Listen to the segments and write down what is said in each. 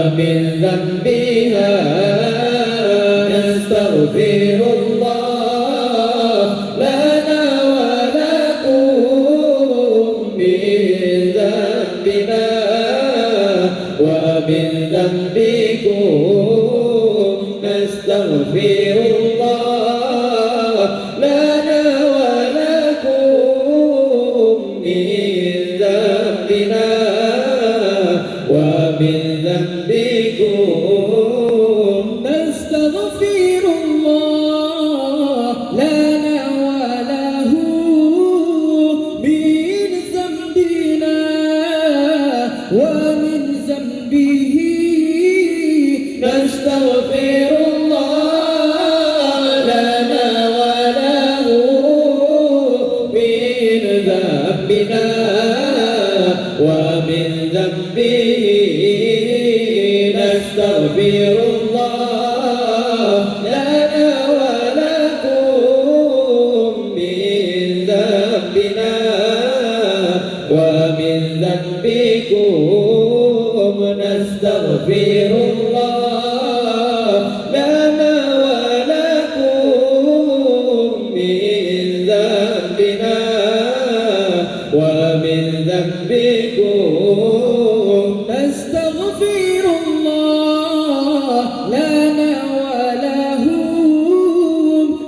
ومن ذنبها نستغفر الله لنا ولكم من ذنبنا ومن ذنبكم نستغفر الله لنا ولكم من ذنبنا ومن ذنبكم نستغفر الله لنا وله من ذنبنا ومن ذنبه نستغفر الله لنا وله من ذنبنا ومن ذنبه نستغفر الله لنا ولكم من ذنبنا ومن ذنبكم نستغفر الله لنا ولكم من ذنبنا ومن ذنبكم نستغفر الله لنا وله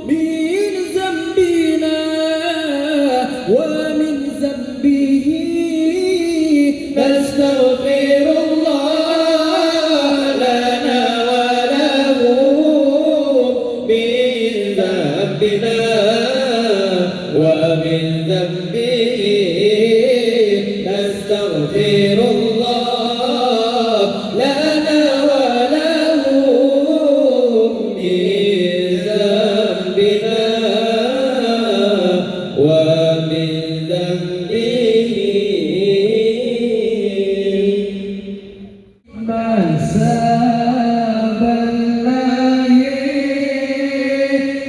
من ذنبنا ومن ذنبه نستغفر الله لنا وله من ذنبنا ومن ذنبه نستغفر الله لنا وله من ذنبنا ومن ذنبه ما ساب الله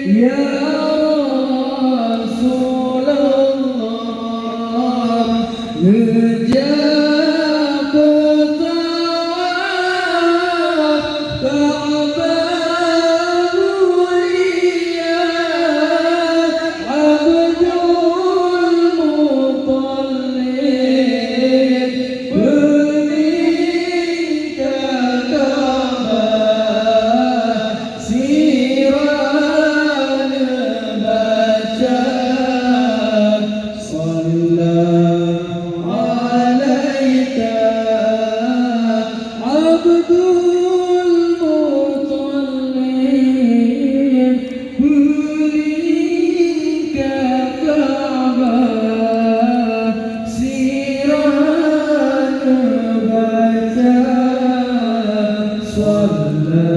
يا رسول الله نجاب كعبه إياه عبد المطلب بنيك كعبه سيران بشر صلى عليك عبد المطلب بنيك كعبه سيران بشر صلى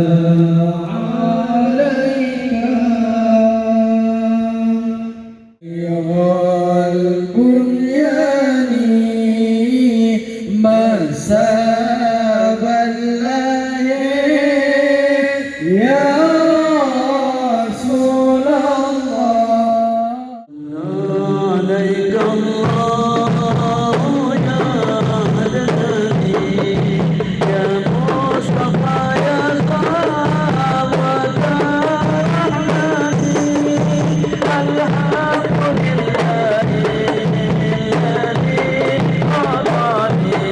عليك يا البنيان ما ساب الله يا رسول الله عليك الله يا هدني يا مصطفى يا صفوة رحمتي الحمد لله الذي أعطاني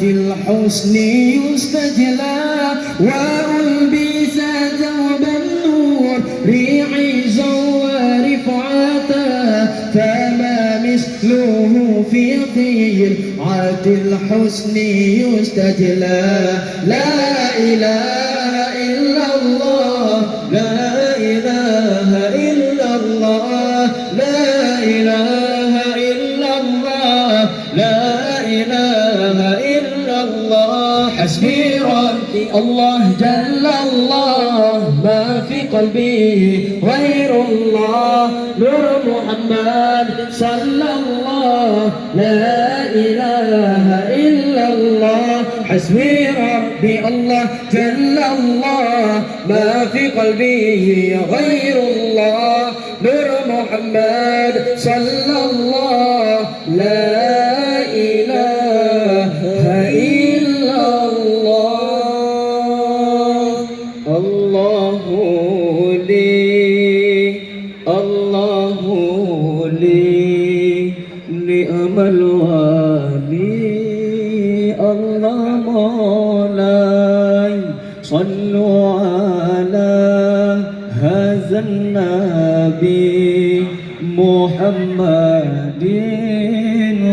الحسن يستجلى وألبس ثوب النور ريعزا ورفعتا فما مثله في خيرات الحسن يستجلى لا إله إلا الله لا إله إلا الله لا إله إلا الله لا إله إلا الله حسبي ربي الله جل الله ما في قلبي غير الله نور محمد صلى الله لا إله إلا الله حسبي ربي الله جل الله ما في قلبي غير الله نور محمد صلى الله لا إله إلا الله الله لي الله لي نعم الوالي الله مولاي صلوا على هذا النبي محمد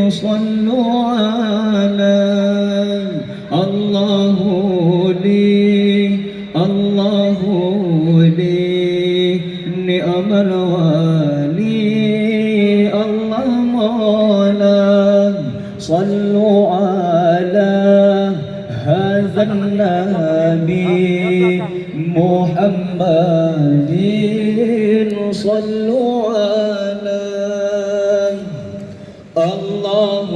صلوا عليه الله لي الله لي نعم الوالي الله مولاي صلوا على هذا النبي محمد صلوا عليه الله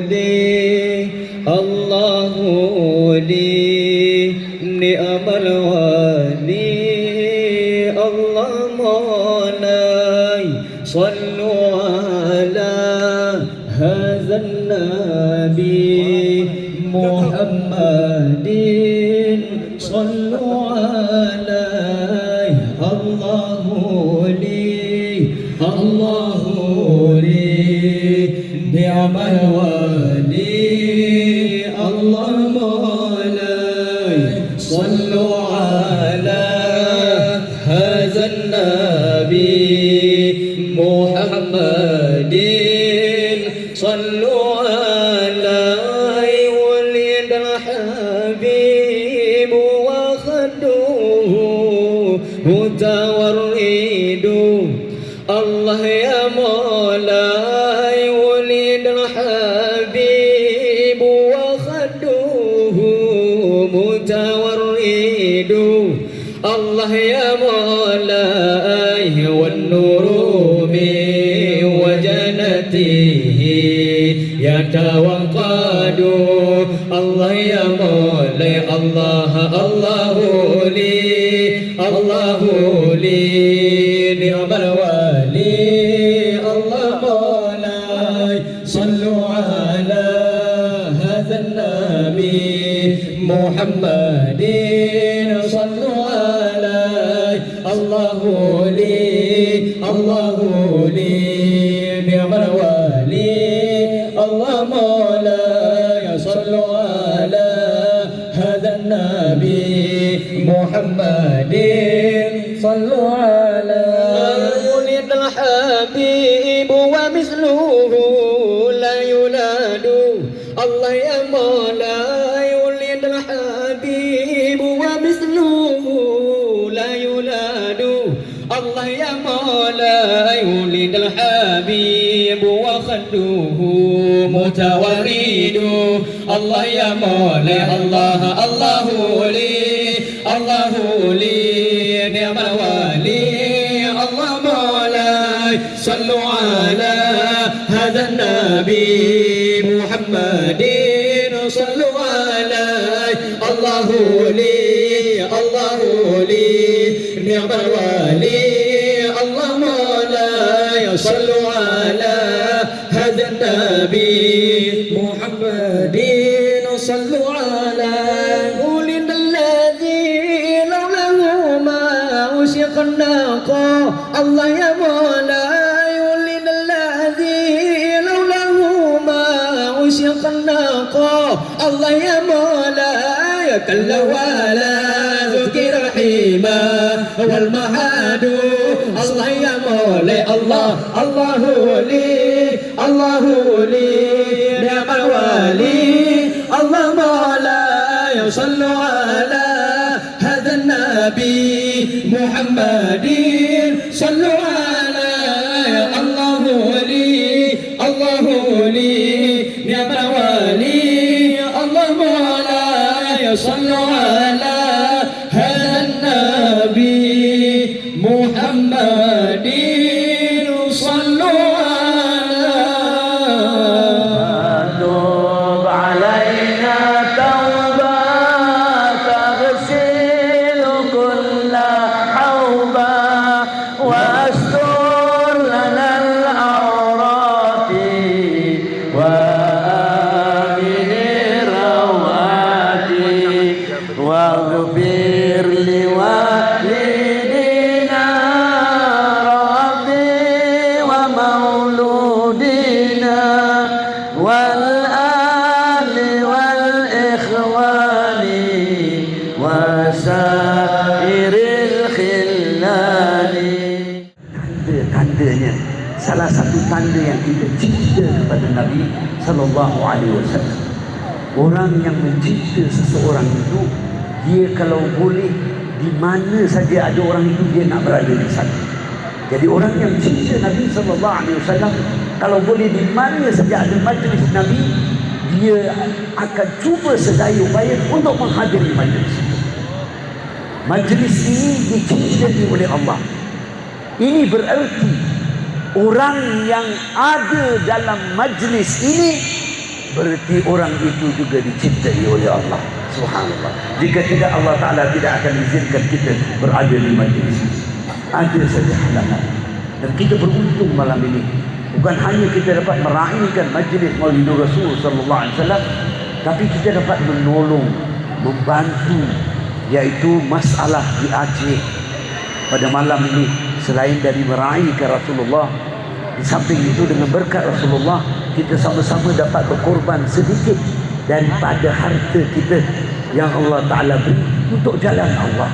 لي الله لي نعم الوالي الله مولاي صلوا صلوا على هذا النبي محمد صلوا عليه الله لي نعم الولي الله مولاي صلوا على هذا النبي محمد صلوا عليه ولد الحبيب وخدوه متورد الله يا مولاي ولد الحبيب وخدوه متورد الله يا مولاي والنور من وجنته يتوقد الله يا مولاي الله لي نعم الولي الله مولاي صلوا على هذا النبي محمد صلوا عليه الله لي نعم الولي الله مولاي صلوا على هذا النبي محمد صلوا عليه ولد الحبيب ومثله لا يولد الله يا مولاي ولد الحبيب ومثله لا يولد الله يا مولاي ولد الحبيب وخده متورد الله يا مولاي الله لي نعم الولي الله مولاي صلوا على هذا النبي محمد صلوا عليه الله لي نعم الولي الله مولاي صلوا على هذا النبي محمد صلوا عليه ولد الذي لوله ما أشق الناقة الله يا مولاي ولد الذي لوله ما أشق الناقة الله يا مولاي كلا ولا ذكر حيما والمهاد الله يا مولاي الله لي نعم الولي الله مولاي صلوا على هذا النبي محمد صلوا عليه الله لي نعم الولي الله مولاي صلوا على هذا النبي محمد صلوا توب علينا توبة تغسل كل حوبة واستر لنا العورات وآمن الروعات واغفر لوالدينا ربي ومولودنا والآل والإخوان وسائر الخلان. Tanda-tandanya, salah satu tanda yang kita cinta kepada Nabi sallallahu alaihi wasallam. Orang yang mencinta seseorang itu, dia kalau boleh di mana saja ada orang itu, dia nak berada di sana. Jadi orang yang cinta Nabi sallallahu alaihi wasallam, kalau boleh di mana saja ada majlis Nabi, dia akan cuba sedaya upaya untuk menghadiri majlis. Majlis ini dicintai oleh Allah. Ini bererti orang yang ada dalam majlis ini berarti orang itu juga dicintai oleh Allah. Subhanallah. Jika tidak, Allah Ta'ala tidak akan izinkan kita berada di majlis. Ada saja halangan. Dan kita beruntung malam ini. Bukan hanya kita dapat meraihkan majlis Maulidur Rasul sallallahu alaihi wasallam, tapi kita dapat menolong, membantu, yaitu masalah di Aceh pada malam ini. Selain dari meraihkan Rasulullah, di samping itu dengan berkat Rasulullah, kita sama-sama dapat berkorban sedikit daripada harta kita yang Allah Ta'ala beri untuk jalan Allah,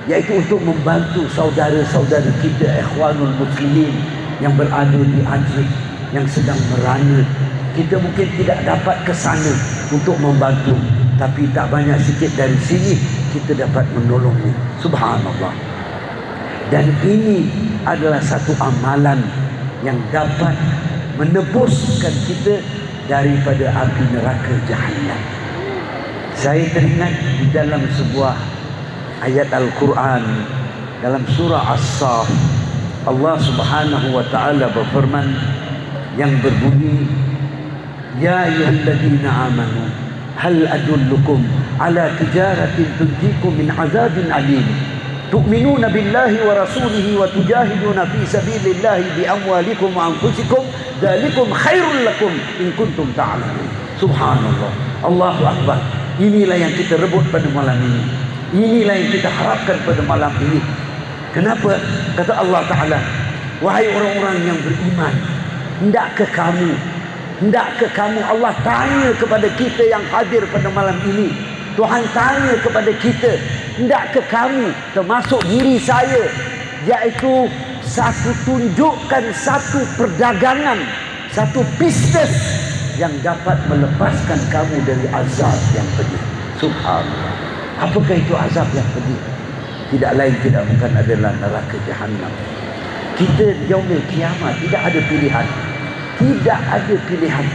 yaitu untuk membantu saudara-saudara kita ikhwanul muslimin yang berada di Aceh yang sedang merana. Kita mungkin tidak dapat ke sana untuk membantu, tapi tak banyak sikit dari sini kita dapat menolongnya. Subhanallah. Dan ini adalah satu amalan yang dapat menebuskan kita daripada api neraka Jahannam. Saya teringat di dalam sebuah ayat Al-Quran dalam surah As-Saff, Allah Subhanahu wa taala berfirman yang berbunyi, ya ayyuhalladzina amanu hal adullukum ala tijaratin tunjikum min azabin alim tu'minuna billahi wa rasulihi wa tujahiduna fi sabilillahi bi amwalikum wa anfusikum dzalikum khairul lakum in kuntum ta'lamun. Subhanallah, Allahu akbar. Inilah yang kita rebut pada malam ini. Inilah yang kita harapkan pada malam ini. Kenapa? Kata Allah Ta'ala, wahai orang-orang yang beriman, hendakkah kamu, Allah tanya kepada kita yang hadir pada malam ini, Tuhan tanya kepada kita, hendakkah kamu, termasuk diri saya, yaitu tunjukkan satu perdagangan, satu bisnes yang dapat melepaskan kamu dari azab yang pedih. Subhanallah. Apakah itu azab yang pedih? Tidak lain tidak bukan adalah neraka Jahannam. Kita yaumil kiamat tidak ada pilihan. Tidak ada pilihan.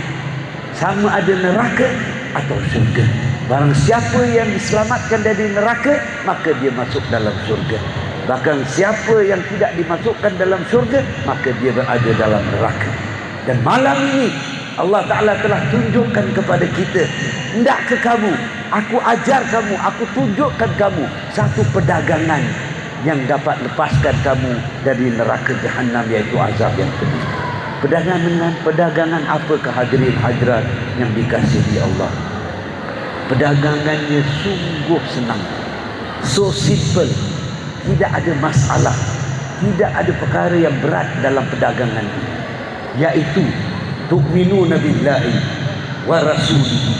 Sama ada neraka atau syurga. Barang siapa yang diselamatkan dari neraka, maka dia masuk dalam syurga. Bahkan siapa yang tidak dimasukkan dalam syurga, maka dia berada dalam neraka. Dan malam ini Allah Ta'ala telah tunjukkan kepada kita, hendakkah kamu, aku ajar kamu, aku tunjukkan kamu satu perdagangan yang dapat lepaskan kamu dari neraka Jahannam, yaitu azab yang pedih. Perdagangan apakah hadirin hadirat yang dikasihi Allah? Perdagangannya sungguh senang, so simple, tidak ada masalah, tidak ada perkara yang berat dalam perdagangan ini, yaitu tu'minuna billahi wa rasulihi.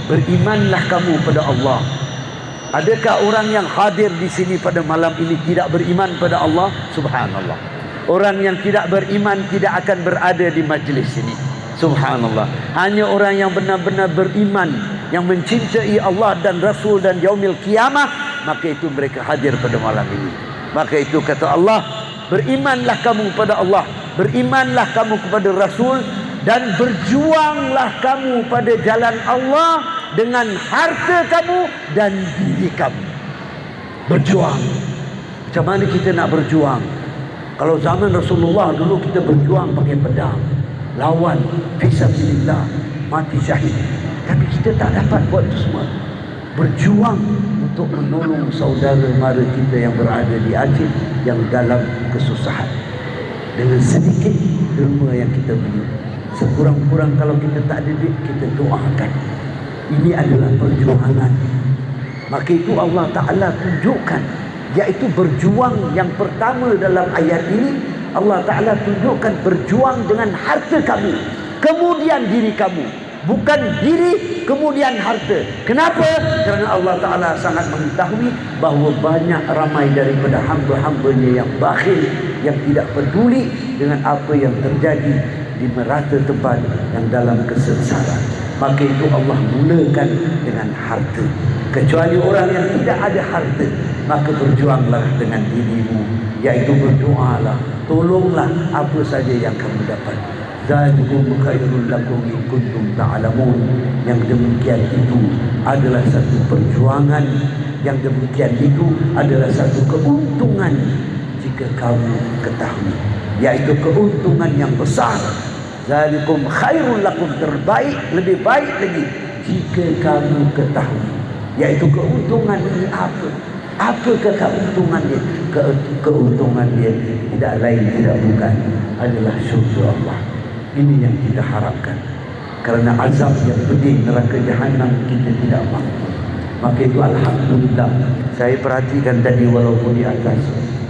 Berimanlah kamu pada Allah. Adakah orang yang hadir di sini pada malam ini tidak beriman pada Allah? Subhanallah. Orang yang tidak beriman tidak akan berada di majlis ini. Subhanallah. Hanya orang yang benar-benar beriman, yang mencintai Allah dan Rasul dan yaumil kiamah, maka itu mereka hadir pada malam ini. Maka itu kata Allah, berimanlah kamu pada Allah, berimanlah kamu kepada Rasul, dan berjuanglah kamu pada jalan Allah dengan harta kamu dan diri kamu. Berjuang. Macam mana kita nak berjuang? Kalau zaman Rasulullah dulu kita berjuang pakai pedang, lawan fisabilillah, mati syahid. Tapi kita tak dapat buat itu semua. Berjuang untuk menolong saudara mara kita yang berada di Aceh yang dalam kesusahan. Dengan sedikit derma yang kita beri, sekurang-kurang kalau kita tak ada duit, kita doakan. Ini adalah perjuangan. Maka itu Allah Ta'ala tunjukkan, yaitu berjuang yang pertama dalam ayat ini. Allah Ta'ala tunjukkan berjuang dengan harta kamu, kemudian diri kamu. Bukan diri kemudian harta. Kenapa? Kerana Allah Ta'ala sangat mengetahui bahawa banyak ramai daripada hamba-hambanya yang bakhil, yang tidak peduli dengan apa yang terjadi di merata tempat yang dalam kesengsaraan. Maka itu Allah mulakan dengan harta. Kecuali orang yang tidak ada harta, maka berjuanglah dengan dirimu, yaitu berdoalah, tolonglah apa saja yang kamu dapat. Zalikum khairul lakum in kuntum ta'lamun. Yang demikian itu adalah satu perjuangan, yang demikian itu adalah satu keuntungan jika kamu ketahui, yaitu keuntungan yang besar. Zalikum khairul lakum, terbaik, lebih baik lagi jika kamu ketahui, yaitu keuntungan ini apa? Apakah keuntungannya? keuntungan dia tidak lain tidak bukan adalah syurga Allah. Ini yang kita harapkan. Kerana azab yang pedih neraka jahanam kita tidak mampu. Maka itu alhamdulillah, saya perhatikan tadi walaupun di atas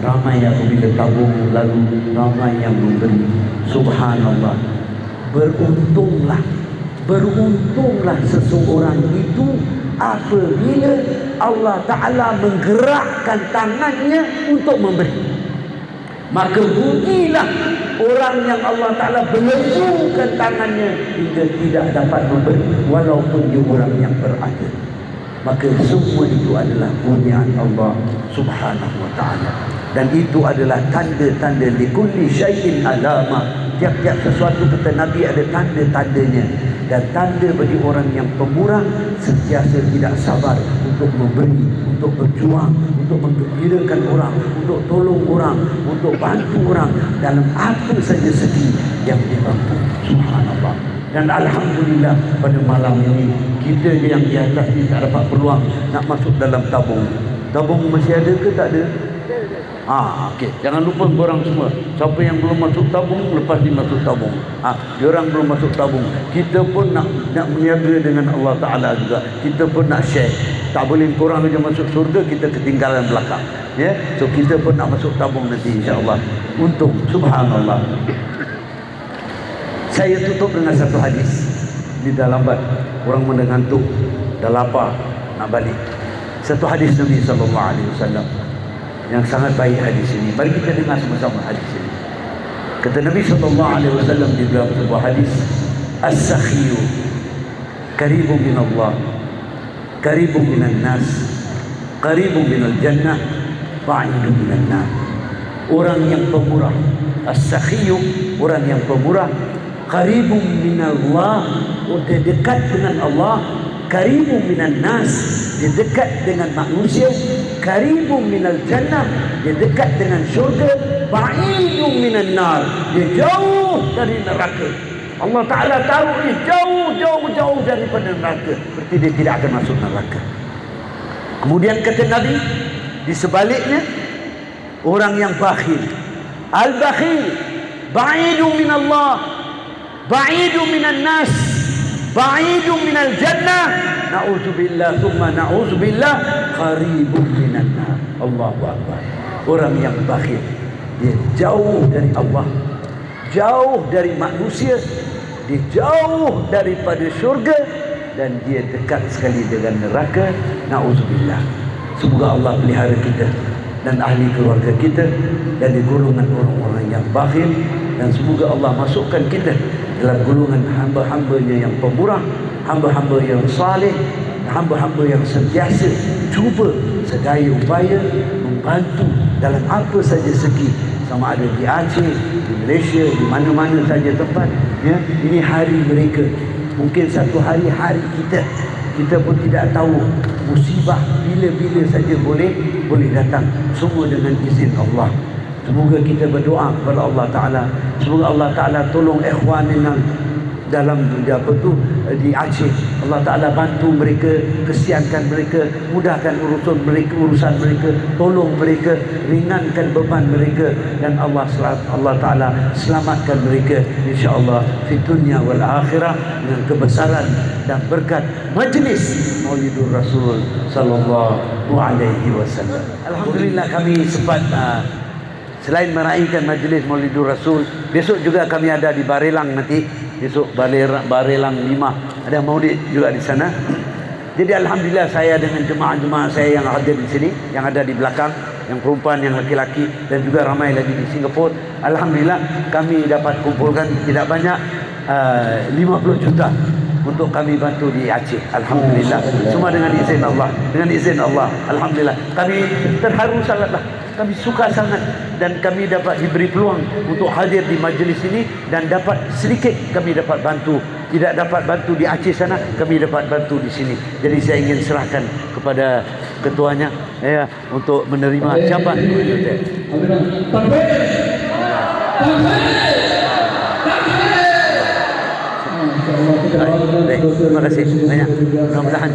ramai yang bila tabung lalu ramai yang memberi. Subhanallah. Beruntunglah seseorang itu apabila Allah Ta'ala menggerakkan tangannya untuk memberi. Maka rugilah orang yang Allah Ta'ala belenggukan tangannya hingga tidak dapat memberi walaupun dia orang yang berada. Maka semua itu adalah kurniaan Allah Subhanahu wa Ta'ala. Dan itu adalah tanda-tanda likulli syai'in alama. Tiap-tiap sesuatu kata Nabi ada tanda-tandanya. Dan tanda bagi orang yang pemurah sentiasa tidak sabar untuk memberi, untuk berjuang, untuk menggembirakan orang, untuk tolong orang, untuk bantu orang dalam apa saja segi yang dia mampu. Subhanallah. Dan alhamdulillah pada malam ini kita yang di atas ni tak dapat peluang nak masuk dalam tabung. Tabung masih ada ke tak ada? Okey. Jangan lupa korang semua. Siapa yang belum masuk tabung, lepas ni masuk tabung. Diorang belum masuk tabung. Kita pun nak meniaga dengan Allah Ta'ala juga. Kita pun nak share. Tak boleh korang saja masuk surga, kita ketinggalan belakang. Ya? So kita pun nak masuk tabung nanti insya-Allah. Untung. Subhanallah. Saya tutup dengan satu hadis. Ini dah lambat, orang mendengar ngantuk, dah lapar nak balik. Satu hadis Nabi SAW yang sangat baik hadis ini. Mari kita dengar sama-sama hadis ini. Kata Nabi SAW di dalam sebuah hadis, as-sakhiyu qaribun min Allah, qaribun minan nas, qaribun minal jannah, ba'idun minan nar. Orang yang pemurah, as-sakhiyu, orang yang pemurah, qaribun minallah, dia dekat dengan Allah, qaribun minan nas, dia dekat dengan manusia, qaribun minal jannah, dia dekat dengan syurga, ba'idun minan nar, dia jauh dari neraka. Allah Ta'ala taruh dia jauh daripada neraka, berarti dia tidak akan masuk neraka. Kemudian kata Nabi, di sebaliknya orang yang bakhil, al-bakhil ba'idun minallah, ba'idun minan nas, ba'idun minal jannah, na'udzubillah thumma na'udzubillah, qaribun minan nar. Allahu Akbar. Orang yang bakhil, dia jauh dari Allah, jauh dari manusia, dia jauh daripada syurga, dan dia dekat sekali dengan neraka. Na'udzubillah. Semoga Allah pelihara kita dan ahli keluarga kita dari golongan orang-orang yang bakhil, dan semoga Allah masukkan kita dalam golongan hamba-hambanya yang pemurah, hamba-hamba yang saleh, hamba-hamba yang sentiasa cuba sedaya upaya membantu dalam apa saja segi, sama ada di Aceh, di Malaysia, di mana-mana saja tempat. Ya, ini hari mereka. Mungkin satu hari kita pun tidak tahu musibah bila-bila saja boleh datang, semua dengan izin Allah. Semoga kita berdoa kepada Allah Ta'ala, semoga Allah Ta'ala tolong ikhwanina dalam di Aceh. Allah Ta'ala bantu mereka, kesiankan mereka, mudahkan urusan mereka, tolong mereka, ringankan beban mereka, dan Allah Ta'ala selamatkan mereka insya-Allah di dunia wal akhirah dengan kebesaran dan berkat majlis Maulidur Rasul sallallahu alaihi wasallam. Alhamdulillah kami sempat selain meraihkan majlis Maulidur Rasul, besok juga kami ada di Barelang nanti. Besok Barelang 5 ada maulid juga di sana. Jadi alhamdulillah saya dengan jemaah-jemaah saya yang hadir di sini, yang ada di belakang, yang perempuan, yang laki-laki, dan juga ramai lagi di Singapura. Alhamdulillah kami dapat kumpulkan tidak banyak 50 juta untuk kami bantu di Aceh. Alhamdulillah, semua dengan izin Allah, alhamdulillah. Kami terharu sangatlah, kami suka sangat, dan kami dapat diberi peluang untuk hadir di majlis ini, dan dapat sedikit kami dapat bantu. Tidak dapat bantu di Aceh sana, kami dapat bantu di sini. Jadi saya ingin serahkan kepada ketuanya ya untuk menerima ucapan. Terima kasih banyak. Mudah-mudahan